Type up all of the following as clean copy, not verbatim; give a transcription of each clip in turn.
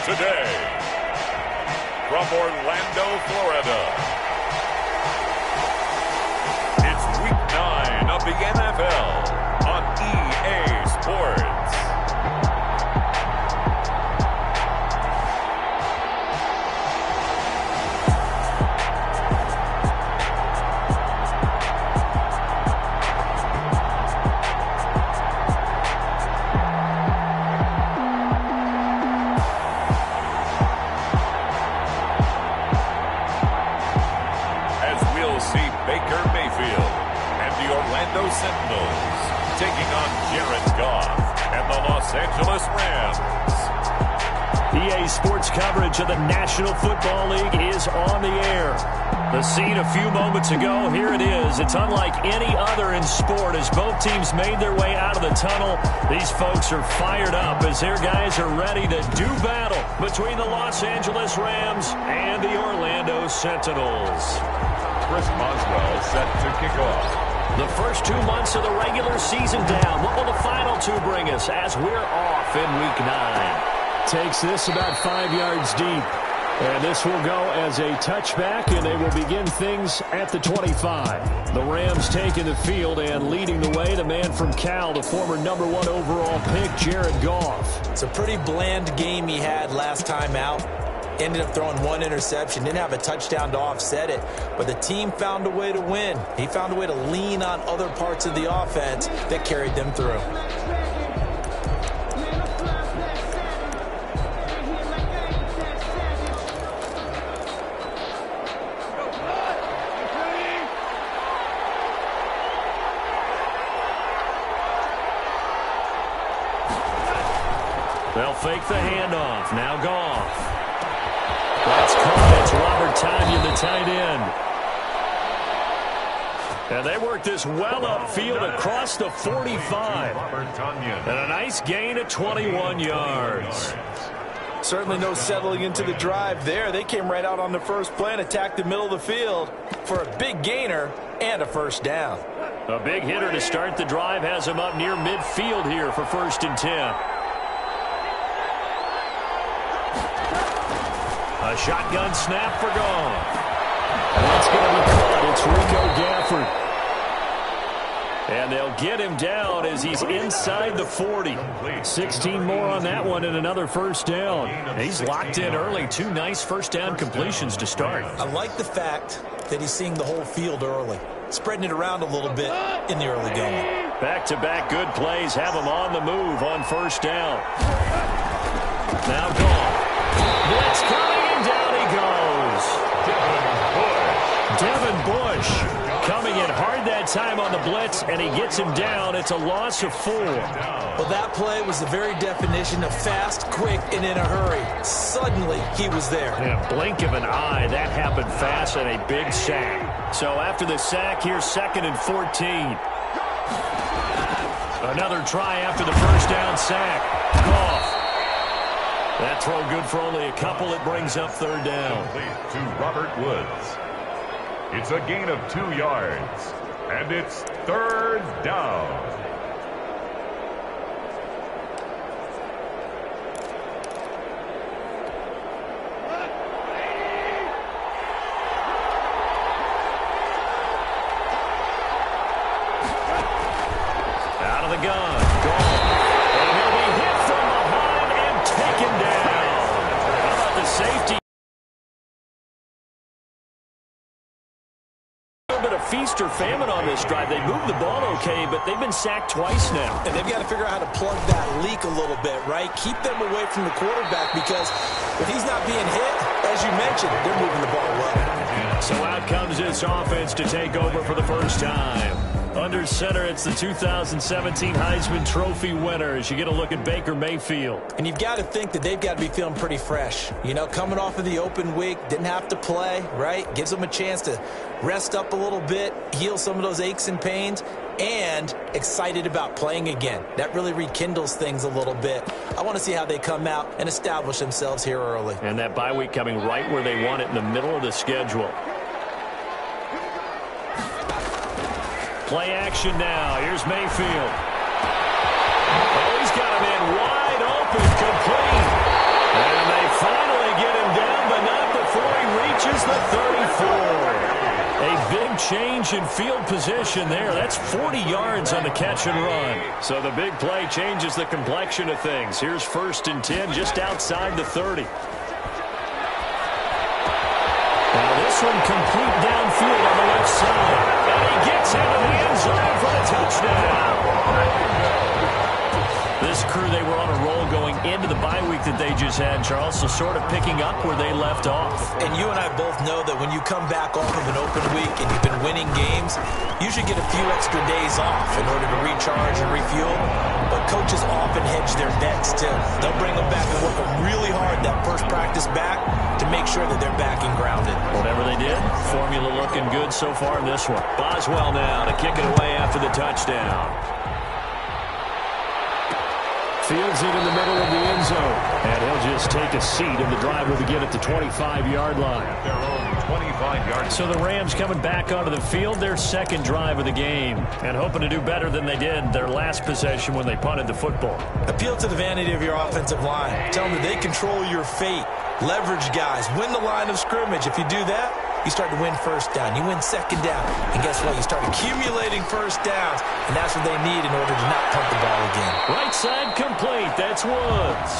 today. From Orlando, Florida, it's Week 9 of the NFL on EA Sports. Sentinels taking on Jared Goff and the Los Angeles Rams. EA Sports coverage of the National Football League is on the air. The scene a few moments ago, here it is. It's unlike any other in sport as both teams made their way out of the tunnel. These folks are fired up as their guys are ready to do battle between the Los Angeles Rams and the Orlando Sentinels. Chris Boswell set to kick off. The first 2 months of the regular season down. What will the final two bring us as we're off in Week 9? Takes this about 5 yards deep. And this will go as a touchback, and they will begin things at the 25. The Rams taking the field and leading the way. The man from Cal, the former #1 overall pick, Jared Goff. It's a pretty bland game he had last time out. Ended up throwing one interception. Didn't have a touchdown to offset it. But the team found a way to win. He found a way to lean on other parts of the offense that carried them through. They'll fake the handoff. Now Goff. That's caught. It's Robert Tonyan, the tight end. And they work this well upfield across the 45. And a nice gain of 21 yards. Certainly no settling into the drive there. They came right out on the first play and attacked the middle of the field for a big gainer and a first down. A big hitter to start the drive has him up near midfield here for 1st and 10. A shotgun snap for Goff. And that's going to be caught. It's Rico Gafford. And they'll get him down as he's inside the 40. 16 more on that one and another first down. He's locked in early. 2 nice first down completions to start. I like the fact that he's seeing the whole field early. Spreading it around a little bit in the early going. Back-to-back good plays have him on the move on first down. Now Goff. Blitz coming. Down he goes. Devin Bush coming in hard that time on the blitz, and he gets him down. It's a loss of 4. Well, that play was the very definition of fast, quick, and in a hurry. Suddenly, he was there. In a blink of an eye, that happened fast and a big sack. So after the sack, here's 2nd and 14. Another try after the first down sack. Goff. That throw good for only a couple. It brings up 3rd down. To Robert Woods. It's a gain of 2 yards. And it's 3rd down. Out of the gun. Goff. And he'll be hit from behind and taken down. How about the safety? A little bit of feast or famine on this drive. They moved the ball okay, but they've been sacked twice now. And they've got to figure out how to plug that leak a little bit, right? Keep them away from the quarterback because if he's not being hit, as you mentioned, they're moving the ball well. So out comes this offense to take over for the first time. Under center, it's the 2017 Heisman Trophy winners. You get a look at Baker Mayfield. And you've got to think that they've got to be feeling pretty fresh. You know, coming off of the open week, didn't have to play, right? Gives them a chance to rest up a little bit, heal some of those aches and pains, and excited about playing again. That really rekindles things a little bit. I want to see how they come out and establish themselves here early. And that bye week coming right where they want it in the middle of the schedule. Play action now. Here's Mayfield. Oh, he's got him in wide open, complete. And they is the 34. A big change in field position there. That's 40 yards on the catch and run. So the big play changes the complexion of things. Here's 1st and 10 just outside the 30. Now this one complete downfield on the left side. And he gets into the end zone for the touchdown. This crew, they were on a roll going into the bye week that they just had, Charles, so sort of picking up where they left off. And you and I both know that when you come back off of an open week and you've been winning games, you should get a few extra days off in order to recharge and refuel. But coaches often hedge their bets, too. They'll bring them back and work them really hard that first practice back to make sure that they're back and grounded. Whatever they did, formula looking good so far in this one. Boswell now to kick it away after the touchdown. Fields it in the middle of the end zone. And he'll just take a seat, and the drive will begin at the 25-yard line. At their own 25-yard. So the Rams coming back onto the field, their second drive of the game, and hoping to do better than they did their last possession when they punted the football. Appeal to the vanity of your offensive line. Tell them that they control your fate. Leverage guys. Win the line of scrimmage. If you do that, you start to win first down. You win second down. And guess what? You start accumulating first downs. And that's what they need in order to not punt the ball again. Right side complete. That's Woods.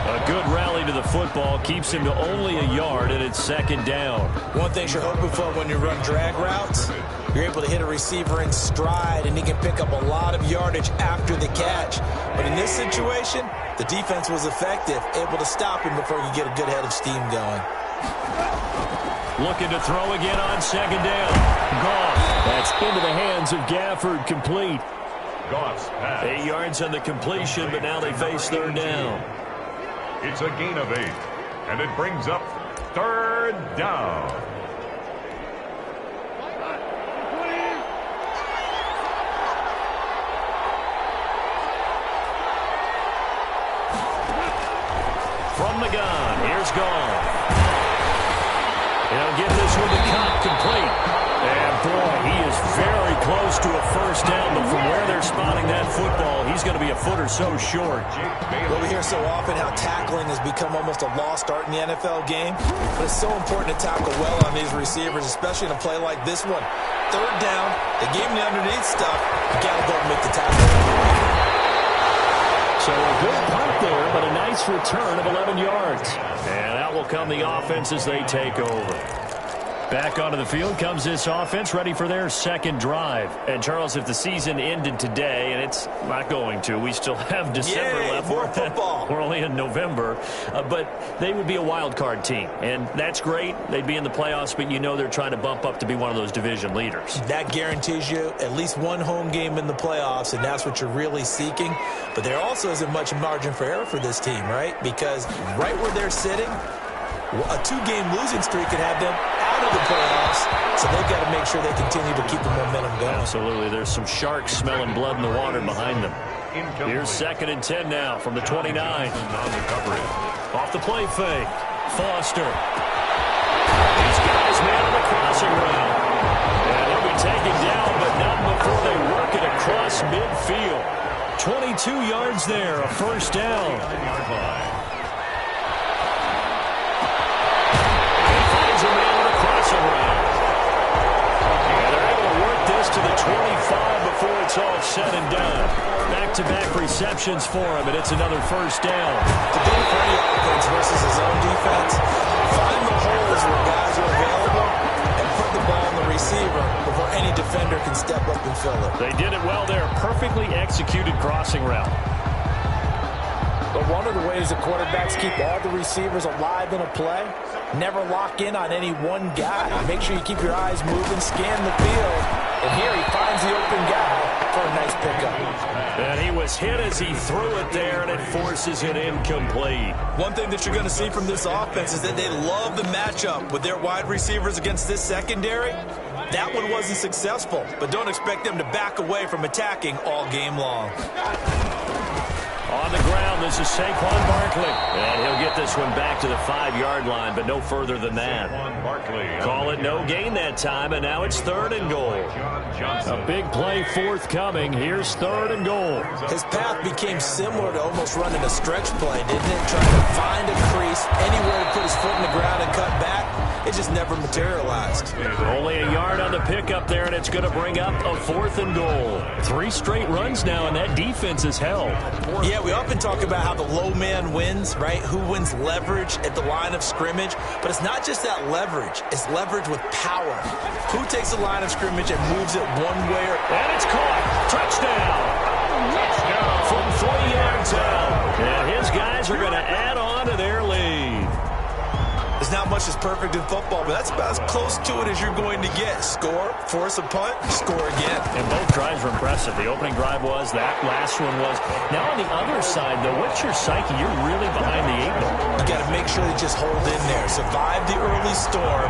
A good rally to the football keeps him to only a yard, and it's second down. One thing you're hoping for when you run drag routes, you're able to hit a receiver in stride, and he can pick up a lot of yardage after the catch. But in this situation, the defense was effective, able to stop him before you get a good head of steam going. Looking to throw again on second down. Goff. That's into the hands of Gafford, complete. Goff's pass. 8 yards on the completion, but now they face third down. It's a gain of 8, and it brings up third down. From the gun, here's Goff. He'll get this one to Cobb, complete. And, boy, he is very close to a first down, but from where they're spotting that football, he's going to be a foot or so short. Well, we hear so often how tackling has become almost a lost art in the NFL game, but it's so important to tackle well on these receivers, especially in a play like this one. Third down, they gave him the underneath stuff. You got to go and make the tackle. So a good punt there, but a nice return of 11 yards. And out will come the offense as they take over. Back onto the field comes this offense, ready for their second drive. And, Charles, if the season ended today, and it's not going to, we still have December left. More football. We're only in November. But they would be a wild card team. And that's great. They'd be in the playoffs, but you know they're trying to bump up to be one of those division leaders. That guarantees you at least one home game in the playoffs, and that's what you're really seeking. But there also isn't much margin for error for this team, right? Because right where they're sitting, a 2-game losing streak could have them out of the playoffs, so they've got to make sure they continue to keep the momentum going. Absolutely. There's some sharks smelling blood in the water behind them. Here's 2nd and 10 now from the 29. Off the play fake. Foster. These guys man on the crossing route. And he'll be taken down, but not before they work it across midfield. 22 yards there, a first down. To the 25 before it's all said and done. Back-to-back receptions for him, and it's another first down. The big for any offense versus his own defense, find the holes where guys are available and put the ball on the receiver before any defender can step up and fill it. They did it well there. Perfectly executed crossing route. But one of the ways the quarterbacks keep all the receivers alive in a play, never lock in on any one guy. Make sure you keep your eyes moving, scan the field. And here he finds the open guy for a nice pickup. And he was hit as he threw it there, and it forces it incomplete. One thing that you're going to see from this offense is that they love the matchup with their wide receivers against this secondary. That one wasn't successful, but don't expect them to back away from attacking all game long. On the ground, this is Saquon Barkley. And he'll get this one back to the 5-yard line, but no further than that. Call it no gain that time, and now it's 3rd and goal. A big play forthcoming. Here's 3rd and goal. His path became similar to almost running a stretch play, didn't it? Trying to find a crease, anywhere to put his foot in the ground and cut back. it just never materialized. Only a yard on the pickup there, and it's going to bring up a 4th and goal. 3 straight runs now, and that defense is held. Yeah, we often talk about how the low man wins, right? Who wins leverage at the line of scrimmage? But it's not just that leverage. It's leverage with power. Who takes the line of scrimmage and moves it one way? And it's caught. Touchdown. From 40 yards out. And his guys are going to add on to their lead. There's not much that's perfect in football, but that's about as close to it as you're going to get. Score, force a punt, score again. And both drives were impressive. The opening drive was, that last one was. Now on the other side, though, what's your psyche? You're really behind the 8 ball. You got to make sure you just hold in there. Survive the early storm,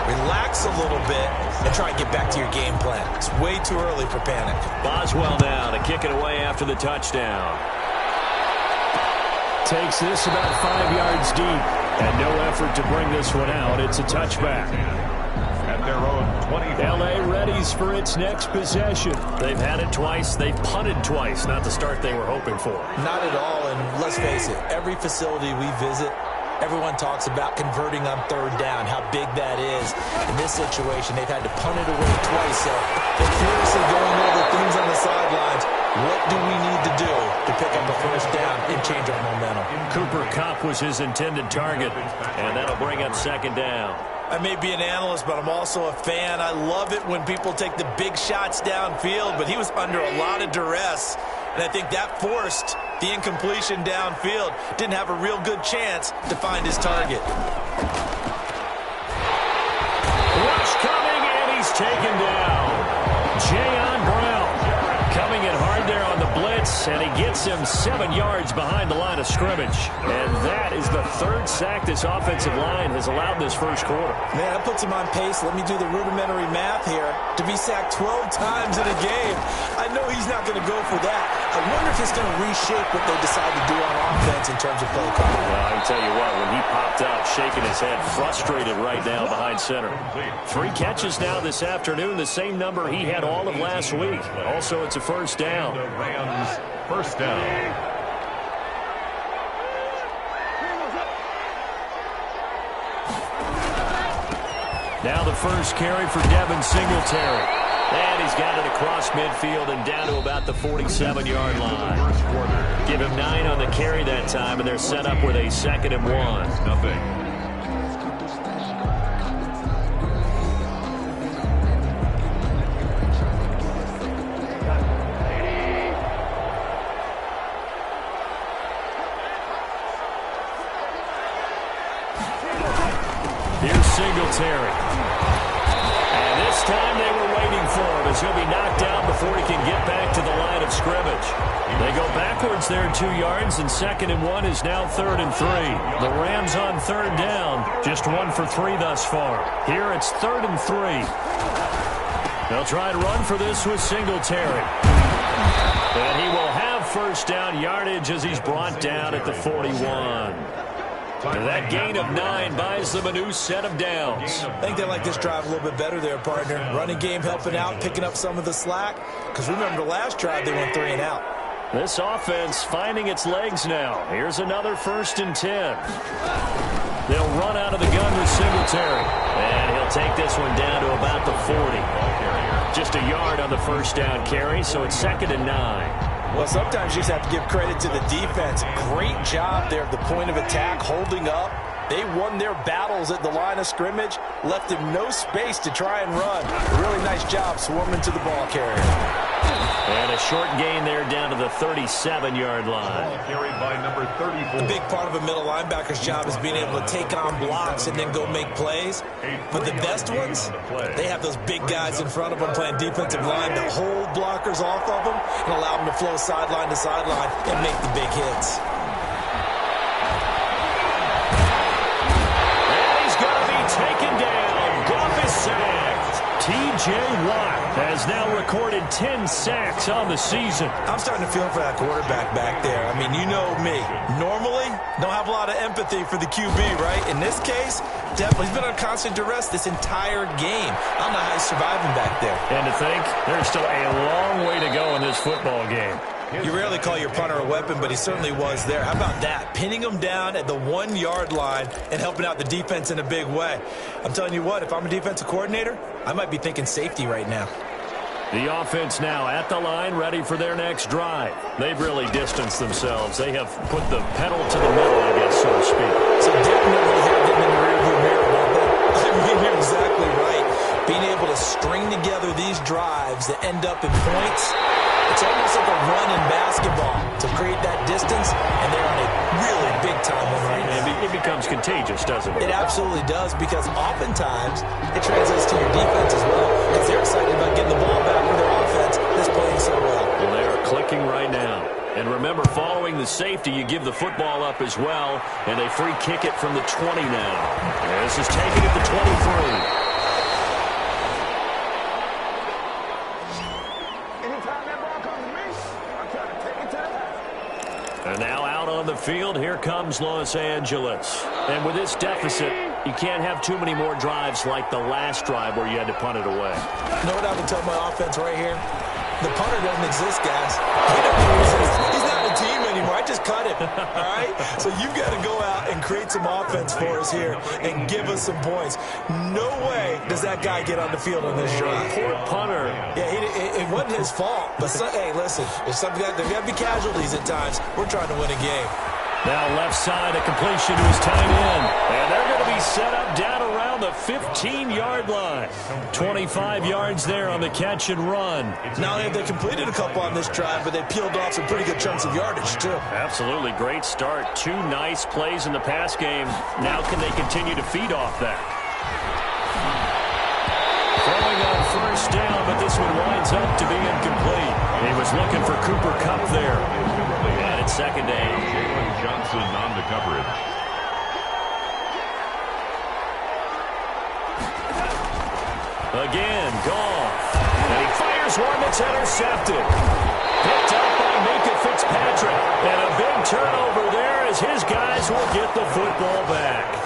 relax a little bit, and try and get back to your game plan. It's way too early for panic. Boswell now to kick it away after the touchdown. Takes this about 5 yards deep. And no effort to bring this one out. It's a touchback. At their own 25. L.A. readies for its next possession. They've had it twice. They've punted twice. Not the start they were hoping for. Not at all, and let's face it, every facility we visit, everyone talks about converting on 3rd down, how big that is. In this situation, they've had to punt it away twice, so they're furiously going over things on the sidelines. What do we need to do to pick up a 1st down and change our momentum? Cooper Kupp was his intended target, and that'll bring up 2nd down. I may be an analyst, but I'm also a fan. I love it when people take the big shots downfield, but he was under a lot of duress, and I think that forced the incompletion downfield. Didn't have a real good chance to find his target. Rush coming, and he's taken down. Jayon Brown coming in hard there on the blitz, and he gets him 7 yards behind the line of scrimmage. And that is the 3rd sack this offensive line has allowed this first quarter. Man, that puts him on pace. Let me do the rudimentary math here. To be sacked 12 times in a game, I know he's not going to go for that. I wonder if it's going to reshape what they decide to do on offense in terms of play calling. Well, I can tell you what, when he popped up, shaking his head, frustrated right now behind center. 3 catches now this afternoon, the same number he had all of last week. Also, it's a 1st down. The Rams, 1st down. Now the first carry for Devin Singletary. And he's got it across midfield and down to about the 47-yard line. Give him 9 on the carry that time, and they're set up with a 2nd and 1. Nothing. Here's Singletary. And this time they were waiting for him as he'll be knocked down before he can get back to the line of scrimmage. They go backwards there 2 yards, and 2nd and 1 is now 3rd and 3. The Rams on 3rd down, just 1 for 3 thus far. Here it's 3rd and 3. They'll try and run for this with Singletary. And he will have 1st down yardage as he's brought down at the 41. That gain of 9 buys them a new set of downs. I think they like this drive a little bit better there, partner. Running game helping out, picking up some of the slack. Because remember, the last drive they went 3 and out. This offense finding its legs now. Here's another 1st and 10. They'll run out of the gun with Singletary. And he'll take this one down to about the 40. Just a yard on the 1st down carry, so it's 2nd and 9. Well, sometimes you just have to give credit to the defense. Great job there at the point of attack, holding up. They won their battles at the line of scrimmage, left him no space to try and run. A really nice job swarming to the ball carrier. And a short gain there down to the 37-yard line. Carried by number 34. A big part of a middle linebacker's job is being able to take on blocks and then go make plays. But the best ones, they have those big guys in front of them playing defensive line that hold blockers off of them and allow them to flow sideline to sideline and make the big hits. Taken down. Goff is sacked. T.J. Watt has now recorded 10 sacks on the season. I'm starting to feel for that quarterback back there. I mean, you know me. Normally, don't have a lot of empathy for the QB, right? In this case, definitely. He's been on constant duress this entire game. I don't know how he's surviving back there. And to think, there's still a long way to go in this football game. You rarely call your punter a weapon, but he certainly was there. How about that? Pinning him down at the 1-yard line and helping out the defense in a big way. I'm telling you what, if I'm a defensive coordinator, I might be thinking safety right now. The offense now at the line, ready for their next drive. They've really distanced themselves. They have put the pedal to the metal, I guess, so to speak. So definitely have them in the rearview mirror. I mean, you're exactly right. Being able to string together these drives that end up in points, it's almost like a run in basketball to create that distance, and they're on a really big-time one right now. It becomes contagious, doesn't it? It absolutely does, because oftentimes it translates to your defense as well, because they're excited about getting the ball back for their offense that's playing so well. Well, they are clicking right now. And remember, following the safety, you give the football up as well, and they free kick it from the 20 now. And this is taken at the 23. And now out on the field, here comes Los Angeles. And with this deficit, you can't have too many more drives like the last drive where you had to punt it away. You know what I would tell my offense right here? The punter doesn't exist, guys. He's not a team anymore. I just cut him, all right? So you've got to go out and create some offense for us here and give us some points. No way does that guy get on the field on this drive. Poor punter. Yeah, it wasn't his fault. But, hey, listen, there's got to be casualties at times. We're trying to win a game. Now left side, a completion to his tight end. And they're going to be set up down around the 15-yard line. 25 yards there on the catch and run. Not only have they completed a couple on this drive, but they peeled off some pretty good chunks of yardage, too. Absolutely. Great start. 2 nice plays in the pass game. Now can they continue to feed off that? Throwing on first down, but this one winds up to be incomplete. He was looking for Cooper Kupp there. And it's second down. Johnson on the coverage. Again, Goff. And he fires one that's intercepted. Picked up by Minka Fitzpatrick. And a big turnover there as his guys will get the football back.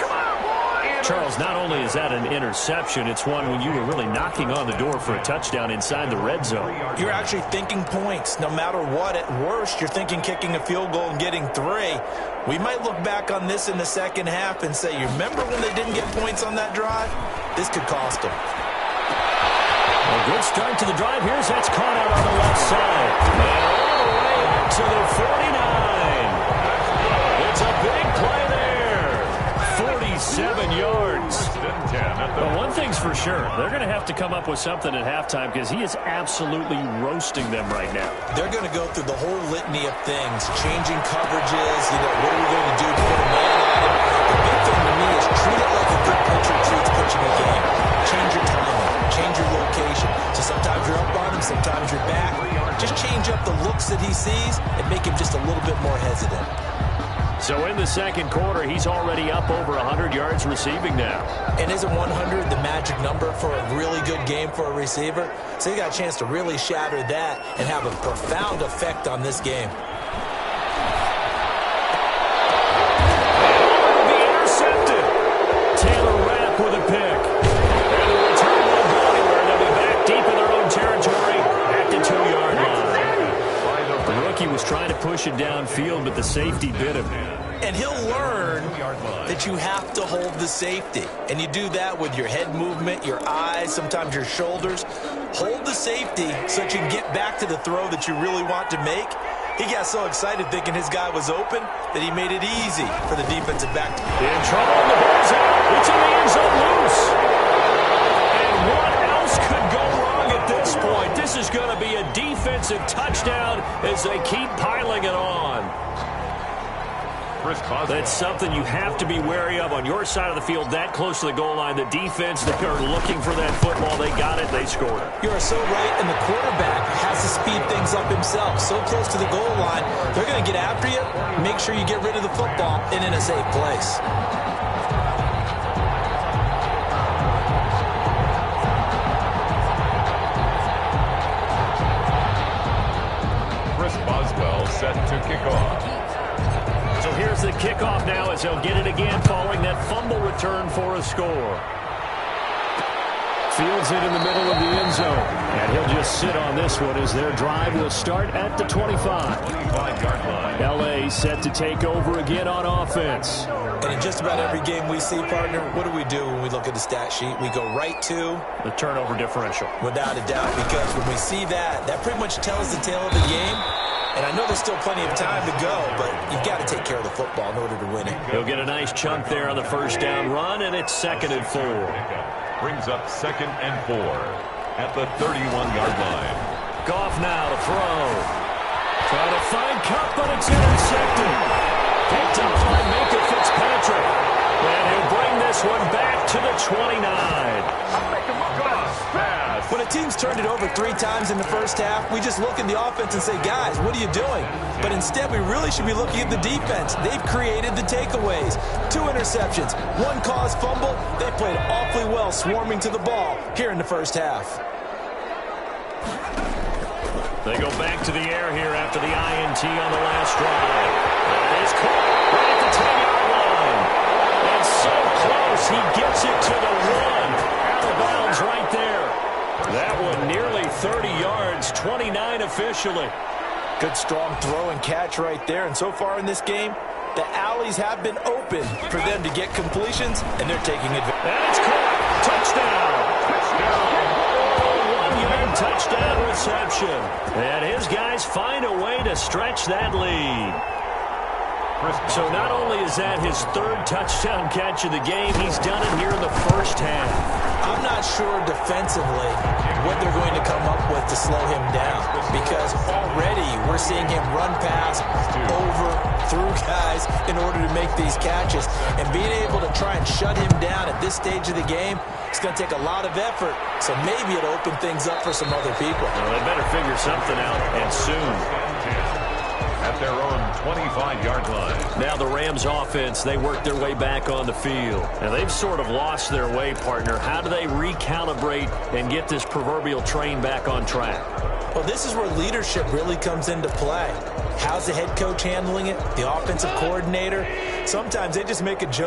Charles, not only is that an interception, it's one when you were really knocking on the door for a touchdown inside the red zone. You're actually thinking points. No matter what, at worst, you're thinking kicking a field goal and getting 3. We might look back on this in the second half and say, you remember when they didn't get points on that drive? This could cost them. A good start to the drive. Here's that's caught out on the left side. And all the way out to the 49. It's a big play there. 47 yards. Well, one thing's for sure. They're going to have to come up with something at halftime because he is absolutely roasting them right now. They're going to go through the whole litany of things, changing coverages, what are we going to do to put a man on him? The big thing to me is treat it like a good pitcher treats pitching a game. Change your timing, change your location. So sometimes you're up on him, sometimes you're back. Just change up the looks that he sees and make him just a little bit more hesitant. So in the second quarter, he's already up over 100 yards receiving now. And isn't 100 the magic number for a really good game for a receiver? So he got a chance to really shatter that and have a profound effect on this game. Be intercepted. Taylor Rapp with a pick. And the return won't go anywhere. They'll be back deep in their own territory at the 2-yard line. The rookie was trying to push it downfield, but the safety bit him. And he'll learn that you have to hold the safety. And you do that with your head movement, your eyes, sometimes your shoulders. Hold the safety so that you can get back to the throw that you really want to make. He got so excited thinking his guy was open that he made it easy for the defensive back. In trouble, and the ball's out. It's in the end zone loose. And what else could go wrong at this point? This is going to be a defensive touchdown as they keep piling it on. That's something you have to be wary of on your side of the field, that close to the goal line. The defense, they are looking for that football. They got it. They scored it. You are so right, and the quarterback has to speed things up himself. So close to the goal line, they're going to get after you. Make sure you get rid of the football and in a safe place. Chris Boswell set to kick off. So here's the kickoff now as they'll get it again following that fumble return for a score. fields it in the middle of the end zone. And he'll just sit on this one as their drive will start at the 25. 25-yard line. L.A. set to take over again on offense. And in just about every game we see, partner, what do we do when we look at the stat sheet? We go right to the turnover differential. Without a doubt, because when we see that, that pretty much tells the tale of the game. And I know there's still plenty of time to go, but you've got to take care of the football in order to win it. He'll get a nice chunk there on the first down run, and it's 2nd and 4. Brings up 2nd and 4 at the 31-yard line. Goff now to throw. Trying to find Cup, but it's intercepted. Picked up by Minka Fitzpatrick. And he'll bring this one back to the 29. When a team's turned it over 3 times in the first half, we just look in the offense and say, guys, what are you doing? But instead, we really should be looking at the defense. They've created the takeaways. 2 interceptions, 1 caused fumble. They played awfully well swarming to the ball here in the first half. They go back to the air here after the INT on the last drive. It is caught right at the 10-yard line. And so close, he gets it to the 1. Out of bounds right there. That one nearly 30 yards, 29 officially. Good strong throw and catch right there. And so far in this game, the alleys have been open for them to get completions, and they're taking advantage. And it's caught. Touchdown. Touchdown reception. And his guys find a way to stretch that lead. So not only is that his 3rd touchdown catch of the game, he's done it here in the first half. I'm not sure defensively what they're going to come up with to slow him down, because already we're seeing him run past, over, through guys in order to make these catches. And being able to try and shut him down at this stage of the game, it's going to take a lot of effort. So maybe it'll open things up for some other people. Well, they better figure something out, and soon. At their own 25-yard line. Now the Rams offense, they work their way back on the field. And they've sort of lost their way, partner. How do they recalibrate and get this proverbial train back on track? Well, this is where leadership really comes into play. How's the head coach handling it? The offensive coordinator? Sometimes they just make a joke.